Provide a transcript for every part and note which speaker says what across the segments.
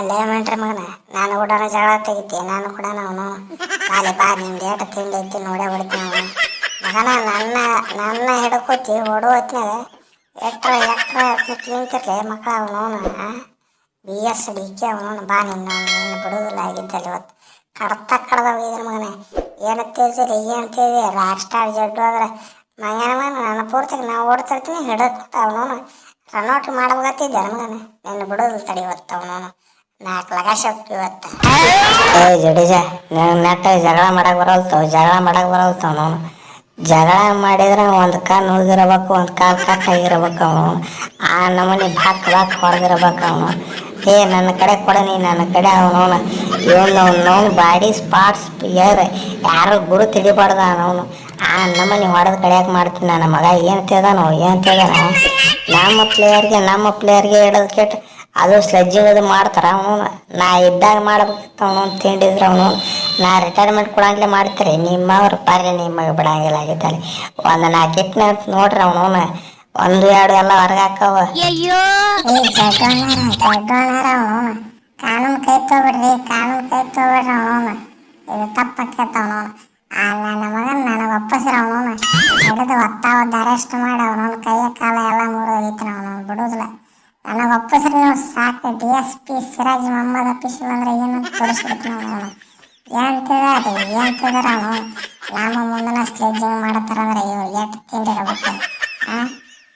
Speaker 1: ಲೇಮೆಂಟ್ರಿ ಮಗನ ನಾನು ಕೂಡ ಜಗಳ ತೆಗಿತೆ ನಾನು ಕೂಡ ಅವನು ಬಾಲೆ ಬಾ ನಿಮ್ದು ಏಟ ತಿಂಡಿ ಐತಿ ನೋಡೇ ಬಿಡ್ತೀನಿ ಅವನು ಮಗನ ನನ್ನ ಹಿಡ್ಕೋತಿ ಹೊಡು ಹೊತ್ನಾಗ ಎಟ್ರ ನಿಂತಿರ್ಲಿ ಮಕ್ಕಳ ಅವನು BS ಡಿಕೆ ಅವನು ಬಾ ನಿನ್ನ ಬಿಡುವುದಿಲ್ಲ ಆಗಿದ್ದಲ್ಲಿ ಇವತ್ತು ಕಡ್ದ ಹೋಗಿದ್ದಾನೆ ಮಗನೇ ಏನಂತಿದ್ದೀರಿ ಏನಂತಿದ್ದೀರಿ ರಾಕ್ ಸ್ಟಾರ್ ಜಡ್ಡು ಆದ್ರೆ ಮಗನ ನನ್ನ ಪೂರ್ತಿಗೆ ನಾವು ಓಡ್ತಿರ್ತೀನಿ ಹಿಡಿದ್ಕೊಟ್ಟು ಅವನು ರನ್ಔಟ್ ಮಾಡ್ಬೇಕತ್ತಿದ್ದೆ ಮಗನೇ ನಿನ್ನ ಬಿಡೋದಿಲ್ಲ ತಡಿ ಇವತ್ತು ಅವನು 4 ಲಗಾಶ ಇವತ್ತು ಏ ಜಡೇಜ ನೆಟ್ಟ ಜಗಳ ಮಾಡಕ್ಕೆ ಬರಲ್ತಾವ ಅವನು ಜಗಳ ಮಾಡಿದ್ರೆ ಒಂದು ಕಾಲು ನುಗ್ಗಿರಬೇಕು ಒಂದು ಕಾಲು ಕಟ್ಟಾಗಿರ್ಬೇಕು ಅವನು ಆ ನಮ್ಮನೆ ಬಾಕ್ ಹೊಡೆದಿರ್ಬೇಕು ಅವನು ನನ್ನ ಕಡೆ ಕೊಡ ನೀ ನನ್ನ ಕಡೆ ಅವನವನು ಇವನು ಬಾಡಿ ಸ್ಪಾಟ್ಸ್ ಯಾರು ಗುರು ತಿಳಿಬಾರ್ದ ಅವನು ಆ ನಮ್ಮನೆ ಹೊಡೆದು ಕಡಿಯಾಕೆ ಮಾಡ್ತೀನಿ ನನ್ನ ಮಗ ಏನು ತಿಳ್ದಾನ ನಮ್ಮ ಪ್ಲೇಯರ್ಗೆ ಹಿಡೋದು ಕೆಟ್ಟು ಅದು ಸ್ಲೆಜ್ಜಿಂಗ್ ಮಾಡ್ತಾರೆ ಅವನು ನಾ ಇದ್ದಾಗ ಮಾಡ್ಬೇಕಿತ್ತು ಅವನು ತಿಂಡಿದ್ರೆ ಅವನು ನಾ ರಿಟೈರ್ಮೆಂಟ್ ಕೊಡಂಗ್ಲೆ ಮಾಡ್ತಾರೆ ನಿಮ್ಮವ್ರು ಪಾರಿ ನಿಮಗೆ ಬಿಡಂಗಿಲ್ಲ ಆಗಿದ್ದಾನೆ ಒಂದು 4 ಇಟ್ನ ನೋಡ್ರಿ ಅವನು 1 2 ಎಲ್ಲ ಹೊರಗೆ ಹಾಕವ ಕಾನೂನು ಕೈ ತಗೊಬಿಡ್ರಿ ಅವನು ಇದು ತಪ್ಪಕ್ಕೇತವನು ನನ್ನ ಮಗನ ನನಗೆ ಒಪ್ಪಿಸ್ರ ಅವನು ಹಿಡಿದು ಒತ್ತಾವದ್ದು ಅರೆಸ್ಟ್ ಮಾಡಿ ಅವನವನು ಕೈಯ ಕಾಲ ಎಲ್ಲ ಮುರಿದೋಗಿತ್ತು ಅವನು ಬಿಡೋದಿಲ್ಲ ನನಗೆ ಒಪ್ಪಿಸ್ರಿ ನೀವು ಸಾಕು DSP ಸಿರಾಜ್ ಮೊಹಮ್ಮದ್ ಅಫೀಷಿಯಲ್ ಅಂದ್ರೆ ಏನಂತ ತೋರಿಸ್ಬಿಡ್ತೀನಿ ಅವನು ಏನ್ತಿದಾರ ಅವನು ನಮ್ಮ ಮುಂದನ ಸ್ಲೇಜಿಂಗ್ ಮಾಡತ್ತಾರಂದ್ರೆ ಇವ್ರು ಎಷ್ಟು ತಿಂಡಿರಬೇಕು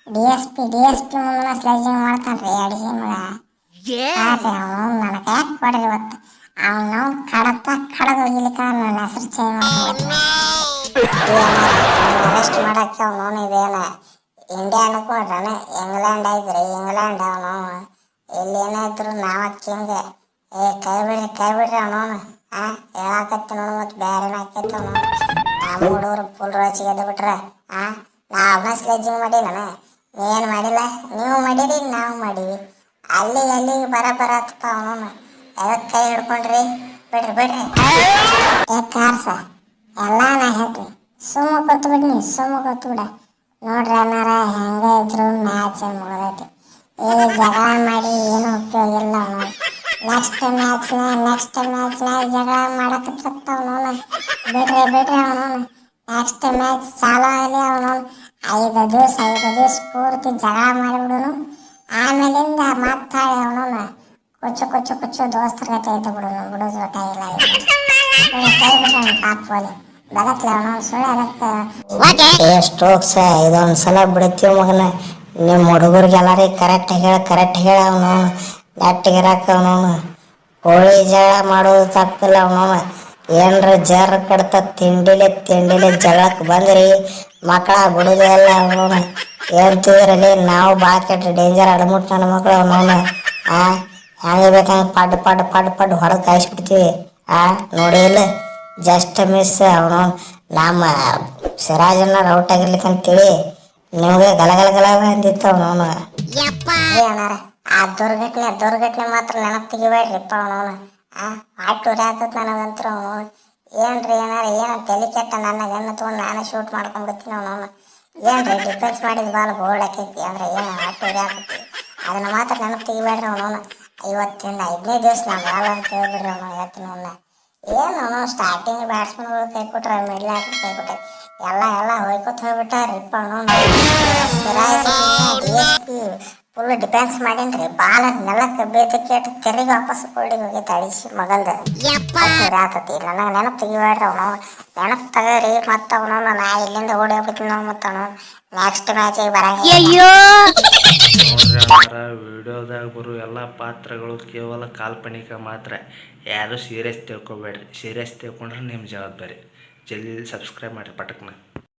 Speaker 1: DSP ಮುಂದನ ಸ್ಲೇಜಿಂಗ್ ಮಾಡ್ತಾನ್ರಿ ಅಡಿಗೆ ಮಗ ಅವನು ನನಗೆ ಯಾಕೆ ಕೊಡ್ರಿ ಇವತ್ತು ಅವನು ಕಡದು ಹೋಗಿಲಿಕ್ಕ ನನ್ನ ಹೆಸರು ಚೇಂಜ್ ಮಾಡ್ಕೊಂಡು ಅರೆಸ್ಟ್ ಮಾಡಕ್ಕೆ ಅವನು ಇದೇನ ಇಂಡಿಯಾ ಅನ್ಕೊಂಡ್ರಣ ಇಂಗ್ಲೆಂಡ್ ಐತ್ರಿ ಇಂಗ್ಲೆಂಡ್ ಅವನು ಇಲ್ಲಿ ಏನಾದ್ರು ನಾವ ಕಿಂಗ್ ಕೈ ಬಿಡ್ರಿ ಅವನು ಹೇಳಾಕತ್ತಿ ನೋಡು ಮತ್ತೆ ಬೇರೆನ ಆಕೈತಿ ಅವನು ನಮ್ಮ ಹುಡುಗರು ಫುಲ್ ರೋಚಿಗೆ ಎದ್ದು ಬಿಟ್ರೆ ನಾ ಅವನ ಸ್ಲೇಜಿಂಗ್ ಮಾಡಿಲ್ಲ ಏನು ಮಾಡಿಲ್ಲ ನೀವು ಮಾಡಿರಿ ನಾವು ಮಾಡೀವಿ ಅಲ್ಲಿಗೆ ಬರತ್ತಪ್ಪ ಅವನು ಎದಕ್ಕೆ ಕೈ ಹಿಡ್ಕೊಂಡ್ರಿ ಬಿಡ್ರಿ ಕಾರ್ಸ ಎಲ್ಲ ನಾ ಹೇಳ್ತೀನಿ ಸುಮ್ಮ ಕೂತ್ಬಿಡ ನೋಡ್ರಿ ಅನ್ನಾರ ಹೆಂಗೆ ಇದ್ರು ಮ್ಯಾಚ್ ಮುಗಿದೈತಿ ಜಗಳ ಮಾಡಿ ಏನು ಉಪಯೋಗ ಇಲ್ಲ ಅವನು ನೆಕ್ಸ್ಟ್ ಮ್ಯಾಚ್ನಾಗ ಜಗಳ ಮಾಡಕತ್ತಾವ ಬಿಡ್ರಿ ಅವನು ನೆಕ್ಸ್ಟ್ ಮ್ಯಾಚ್ ಚಾಲು ಆಗಲಿ ಅವನು 5 ದಿವಸ ಪೂರ್ತಿ ಜಗಳ ಮಾಡಿಬಿಡುನು ಆಮೇಲಿಂದ ಮಾತಾಡಿ ಅವನು ಕುಚ್ಚು ದೋಸ್ತರ ಗತೆ ಐತೆ ಬಿಡೋದು ಬೇಕಾಗಿಲ್ಲ ಕೈ ಬಿಟ್ಟ ಪಾಪಲ್ಲಿ ಬದಕ್ಲೆ ಅವನು ಸುಳ್ಳು ಅದಕ್ಕೆ ಸ್ಟ್ರೋಕ್ಸ್ ಇದೊಂದು ಸಲ ಬಿಡ್ತೀವಿ ಮಗನ ನಿಮ್ಮ ಹುಡುಗರಿಗೆ ಎಲ್ಲರಿಗೆ ಕರೆಕ್ಟ್ ಹೇಳ ಅವನು ನೆಟ್ಟಿಗಿರಾಕ ಅವನು ಕೋಳಿ ಜಗಳ ಮಾಡೋದು ತಪ್ಪಿಲ್ಲ ಅವನು ಏನರ ಜರ್ ಕಡ್ತ ತಿಂಡಿಲೆ ಜಗಳಕ್ಕೆ ಬಂದ್ರಿ ಮಕ್ಕಳ ಬಿಡೋದು ಎಲ್ಲ ಅವನು ಹೇಳ್ತಿದ್ರಲ್ಲಿ ನಾವು ಬಾಕೆಟ್ ಡೇಂಜರ್ ಅಡ್ಮಿಟ್ ನನ್ನ ಮಕ್ಕಳು ಅವನು ಹೆಂಗೆ ಬೇಕಂಗೆ ಪಡ್ ಹೊಡೆದು ಕಾಯಿಸ್ಬಿಡ್ತೀವಿ ನೋಡಿ ಇಲ್ಲ ಜಸ್ಟ್ ಮಿಸ್ ಅವನು ನಮ್ಮ ಸಿರಾಜನ್ನ ಔಟ್ ಆಗಿರ್ಲಿಕ್ಕಂತೇಳಿ ನಿಮಗೆ ಗಲಗಲ ಅಂದಿತ್ತು ಅವನು ಅಣ್ಣಾರ ಆ ದುರ್ಘಟನೆ ಮಾತ್ರ ನೆನಪು ತೆಗಿಬೇಡ್ರಿಪ್ಪ ಅವನು ಆಟೂರಿ ಆಗ್ತದೆ ನನಗಂತೂ ಅವನು ಏನ್ರಿ ಏನಾರ ಏನು ತಲೆ ಕೆಟ್ಟ ನನ್ನ ಗಣ್ಣ ತೊಗೊಂಡು ನಾನೇ ಶೂಟ್ ಮಾಡ್ಕೊಂಡ್ಬಿಡ್ತೀನಿ ಅವನು ಏನ್ರಿ ಡಿಫೆನ್ಸ್ ಮಾಡಿದ ಬಾಲ್ ಬೋಲ್ಡ್ ಹಾಕೈತಿ ಅಂದ್ರೆ ಏನು ಆಟೂರಿ ಆಗ್ತೈತಿ ಅದನ್ನ ಮಾತ್ರ ನೆನಪು ತೆಗಿಬೇಡ್ರಿ ಅವನು ಇವತ್ತಿಂದ 15 ದಿವಸ ನಾ ಬಾಲ್ ಅಂತ ಹೇಳ್ಬಿಡ್ರಿ ಅವನು ಹೇಳ್ತೀನಿ ಅವನ್ನ ಏನು ಅವನು ಸ್ಟಾರ್ಟಿಂಗ್ ಬ್ಯಾಟ್ಸ್ಮನ್ಗಳು ಕೈ ಕೊಟ್ರೆ ಮಿಡ್ಲ್ ಹಾಕಿ ಕೈ ಕೊಟ್ಟೆ ಎಲ್ಲ ಹೋಯ್ಕೊತ ಹೋಗ್ಬಿಟ್ಟಾರಿಪ್ಪ ಅವನು ಸಿರಾಜ್ DSP ಫುಲ್ ಡಿಫೆನ್ಸ್ ಮಾಡೀನ್ರಿ ಬಾಲ್ ನೆಲಕ್ಕೆ ಬೇದಕ್ಕೆ ತೆರಿಗೆ ವಾಪಸ್ ಕೊಡಿ ಹೋಗಿ ತಡಿಸಿ ಮಗಂದು ಆತತಿ ನನಗೆ ನೆನಪು ತೆಗಿಬೇಡ್ರಿ ಅವನು ನೆನಪು ತಗೋರಿ ಮತ್ತು ಅವನು ನಾ ಇಲ್ಲಿಂದ ಓಡಿ ಹೋಗ್ಬಿಡ್ತೀನಿ ನಾವು ಮತ್ತು ಅವನು ನೆಕ್ಸ್ಟ್ ಮ್ಯಾಚಿಗೆ ಬರಂಗಿಲ್ಲ
Speaker 2: ವಿಡಿಯೋದಾಗ ಬರೋ ಎಲ್ಲ ಪಾತ್ರಗಳು ಕೇವಲ ಕಾಲ್ಪನಿಕ ಮಾತ್ರ ಯಾರು ಸೀರಿಯಸ್ ತಿಳ್ಕೊಬೇಡ್ರಿ ಸೀರಿಯಸ್ ತಿಳ್ಕೊಂಡ್ರೆ ನಿಮ್ಮ ಜವಾಬ್ದಾರಿ ಜಲ್ದಿ ಸಬ್ಸ್ಕ್ರೈಬ್ ಮಾಡಿರಿ ಪಟಕ್ನ